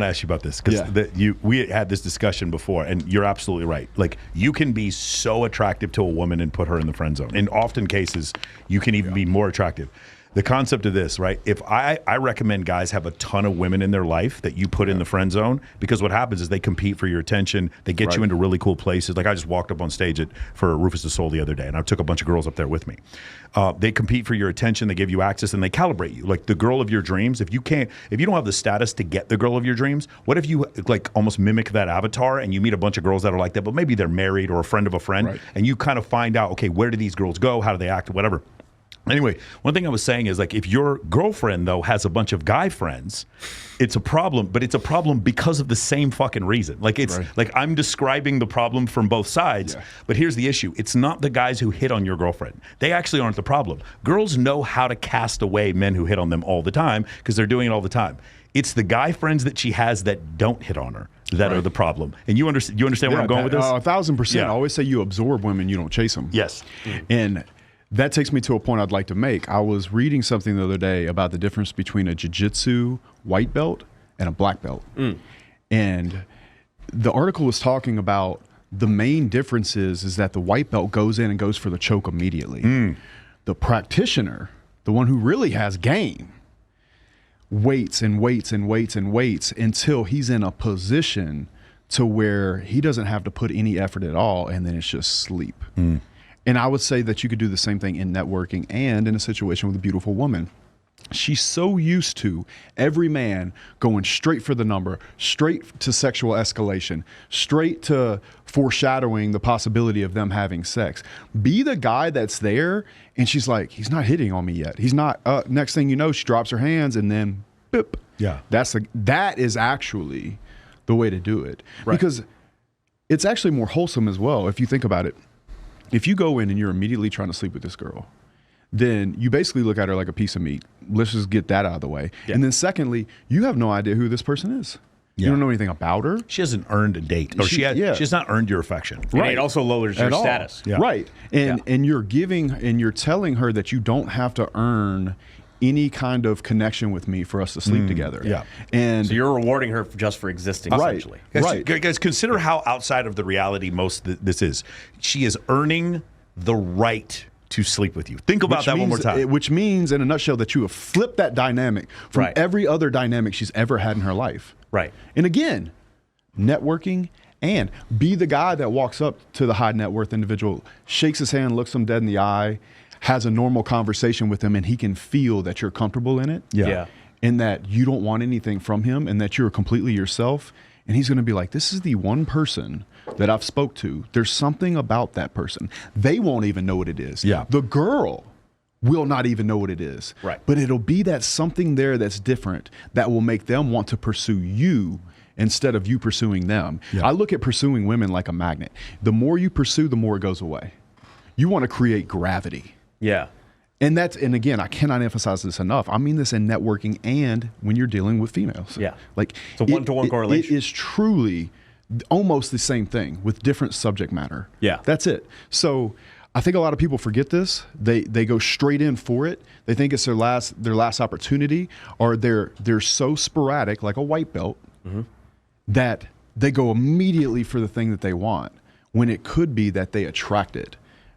to ask you about this because we had this discussion before, and you're absolutely right. Like, you can be so attractive to a woman and put her in the friend zone. In often cases, you can even be more attractive. The concept of this, right? If I recommend guys have a ton of women in their life that you put in the friend zone, because what happens is they compete for your attention. They get you into really cool places. Like, I just walked up on stage for Rufus Du Sol the other day, and I took a bunch of girls up there with me. They compete for your attention. They give you access, and they calibrate you. Like, the girl of your dreams, if you don't have the status to get the girl of your dreams, what if you like almost mimic that avatar and you meet a bunch of girls that are like that, but maybe they're married or a friend of a friend, and you kind of find out, okay, where do these girls go? How do they act? Whatever. Anyway, one thing I was saying is, like, if your girlfriend, though, has a bunch of guy friends, it's a problem, but it's a problem because of the same fucking reason. Like, it's like I'm describing the problem from both sides, but here's the issue. It's not the guys who hit on your girlfriend. They actually aren't the problem. Girls know how to cast away men who hit on them all the time because they're doing it all the time. It's the guy friends that she has that don't hit on her that are the problem. And you understand where I'm going with this? 1,000%. I always say you absorb women, you don't chase them. Yes. And that takes me to a point I'd like to make. I was reading something the other day about the difference between a jiu-jitsu white belt and a black belt. And the article was talking about the main difference is that the white belt goes in and goes for the choke immediately. The practitioner, the one who really has game, waits and waits and waits and waits until he's in a position to where he doesn't have to put any effort at all, and then it's just sleep. And I would say that you could do the same thing in networking and in a situation with a beautiful woman. She's so used to every man going straight for the number, straight to sexual escalation, straight to foreshadowing the possibility of them having sex. Be the guy that's there, and she's like, he's not hitting on me yet. He's not. Next thing you know, she drops her hands, and then, boop. Yeah. That is actually the way to do it. Because it's actually more wholesome as well, if you think about it. If you go in and you're immediately trying to sleep with this girl, then you basically look at her like a piece of meat. Let's just get that out of the way. And then secondly, you have no idea who this person is. You don't know anything about her. She hasn't earned a date. Or she has not earned your affection. And it also lowers your status. Right. And you're giving and you're telling her that you don't have to earn any kind of connection with me for us to sleep together. And so you're rewarding her just for existing, essentially. Guys, consider how outside of the reality this is. She is earning the right to sleep with you. Think about that one more time. Which means, in a nutshell, that you have flipped that dynamic from every other dynamic she's ever had in her life. And again, networking, and be the guy that walks up to the high net worth individual, shakes his hand, looks him dead in the eye, has a normal conversation with him, and he can feel that you're comfortable in it. And that you don't want anything from him, and that you're completely yourself. And he's going to be like, this is the one person that I've spoke to. There's something about that person. They won't even know what it is. The girl will not even know what it is. But it'll be that something there that's different that will make them want to pursue you instead of you pursuing them. I look at pursuing women like a magnet. The more you pursue, the more it goes away. You want to create gravity. And again, I cannot emphasize this enough. I mean this in networking and when you're dealing with females. Like, it's a one-to-one correlation. It is truly almost the same thing with different subject matter. That's it. So I think a lot of people forget this. They go straight in for it. They think it's their last opportunity, or they're so sporadic, like a white belt, that they go immediately for the thing that they want, when it could be that they attract it.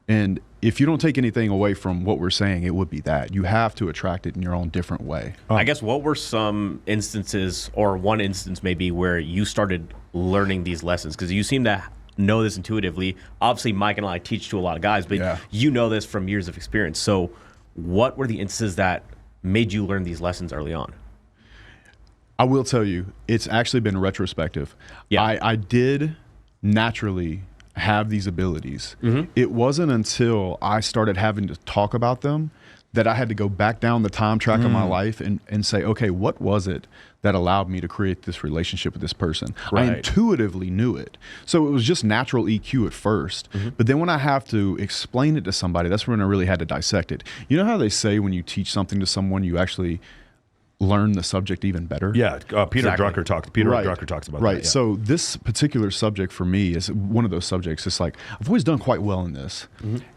And if you don't take anything away from what we're saying, it would be that. You have to attract it in your own different way. I guess, what were some instances, or one instance maybe, where you started learning these lessons? Because you seem to know this intuitively. Obviously, Mike and I teach to a lot of guys, but you know this from years of experience. So what were the instances that made you learn these lessons early on? I will tell you, it's actually been retrospective. I did naturally have these abilities. It wasn't until I started having to talk about them that I had to go back down the time track of my life and say, okay, what was it that allowed me to create this relationship with this person? I intuitively knew it. So it was just natural EQ at first. But then when I have to explain it to somebody, that's when I really had to dissect it. You know how they say when you teach something to someone, you actually learn the subject even better? Peter Drucker talks about that. So this particular subject for me is one of those subjects. It's like, I've always done quite well in this.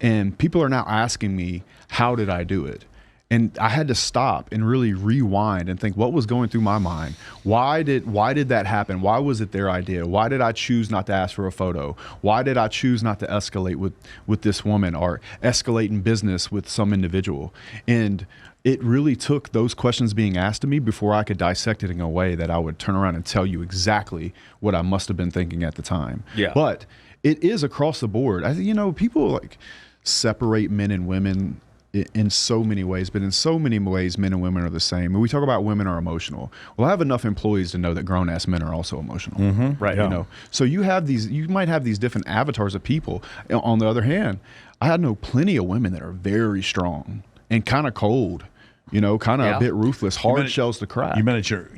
And people are now asking me, how did I do it? And I had to stop and really rewind and think, what was going through my mind? Why did that happen? Why was it their idea? Why did I choose not to ask for a photo? Why did I choose not to escalate with this woman or escalate in business with some individual? And it really took those questions being asked of me before I could dissect it in a way that I would turn around and tell you exactly what I must have been thinking at the time. Yeah. But it is across the board. People like separate men and women in so many ways, but in so many ways, men and women are the same. When we talk about women are emotional, well, I have enough employees to know that grown-ass men are also emotional. Right. Yeah. So you might have these different avatars of people. On the other hand, I know plenty of women that are very strong and kind of cold, kind of a bit ruthless, hard shells to crack. You mentioned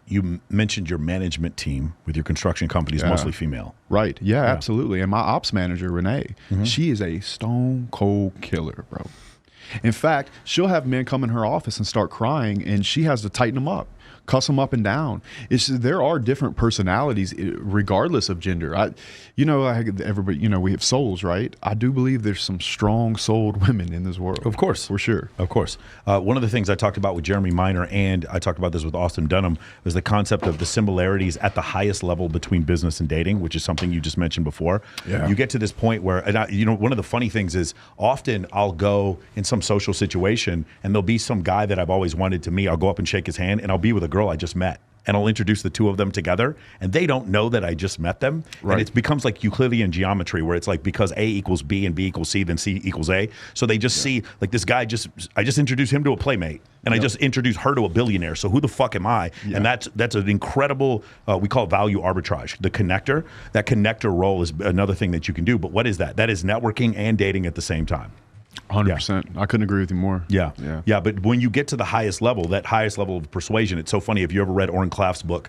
your management team with your construction company is mostly female. Right. Yeah, absolutely. And my ops manager, Renee, she is a stone cold killer, bro. In fact, she'll have men come in her office and start crying, and she has to tighten them up, cuss them up and down. There are different personalities regardless of gender. Everybody, we have souls, right? I do believe there's some strong-souled women in this world. Of course. For sure. Of course. One of the things I talked about with Jeremy Miner, and I talked about this with Austin Dunham, was the concept of the similarities at the highest level between business and dating, which is something you just mentioned before. Yeah. You get to this point where, one of the funny things is often I'll go in some social situation and there'll be some guy that I've always wanted to meet. I'll go up and shake his hand, and I'll be with a girl I just met. And I'll introduce the two of them together, and they don't know that I just met them. Right. And it becomes like Euclidean geometry, where it's like because A equals B and B equals C, then C equals A. So they just see like this guy I just introduced him to a playmate, and I just introduced her to a billionaire. So who the fuck am I? Yeah. And that's an incredible, we call it value arbitrage. The connector, that connector role is another thing that you can do. But what is that? That is networking and dating at the same time. 100%. I couldn't agree with you more. Yeah. But when you get to the highest level, that highest level of persuasion, it's so funny. If you ever read Oren Klaff's book,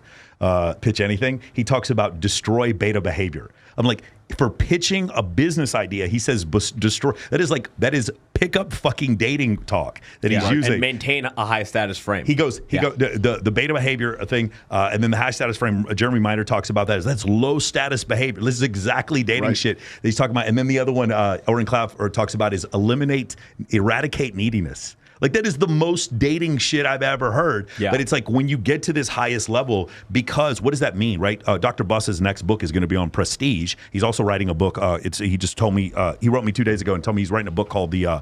Pitch Anything, he talks about destroy beta behavior. I'm like, for pitching a business idea, he says destroy. That is pick up fucking dating talk that he's using. And maintain a high status frame. He goes the beta behavior thing, and then the high status frame. Jeremy Miner talks about that. That's low status behavior. This is exactly dating shit that he's talking about. And then the other one, Oren Klaff talks about is eradicate neediness. Like, that is the most dating shit I've ever heard. Yeah. But it's like when you get to this highest level, because what does that mean, right? Dr. Buss's next book is going to be on prestige. He's also writing a book. He just told me, he wrote me 2 days ago and told me he's writing a book called The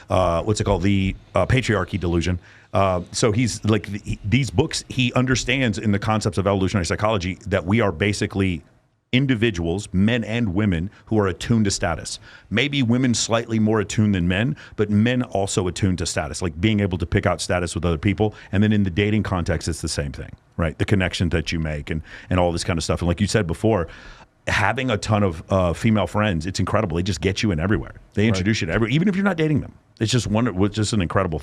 Patriarchy Delusion. So he's like, these books, he understands in the concepts of evolutionary psychology that we are basically individuals, men and women, who are attuned to status. Maybe women slightly more attuned than men, but men also attuned to status, like being able to pick out status with other people. And then in the dating context, it's the same thing, right? The connection that you make and all this kind of stuff. And like you said before, having a ton of female friends, it's incredible. They just get you in everywhere. They introduce you to even if you're not dating them. It's just an incredible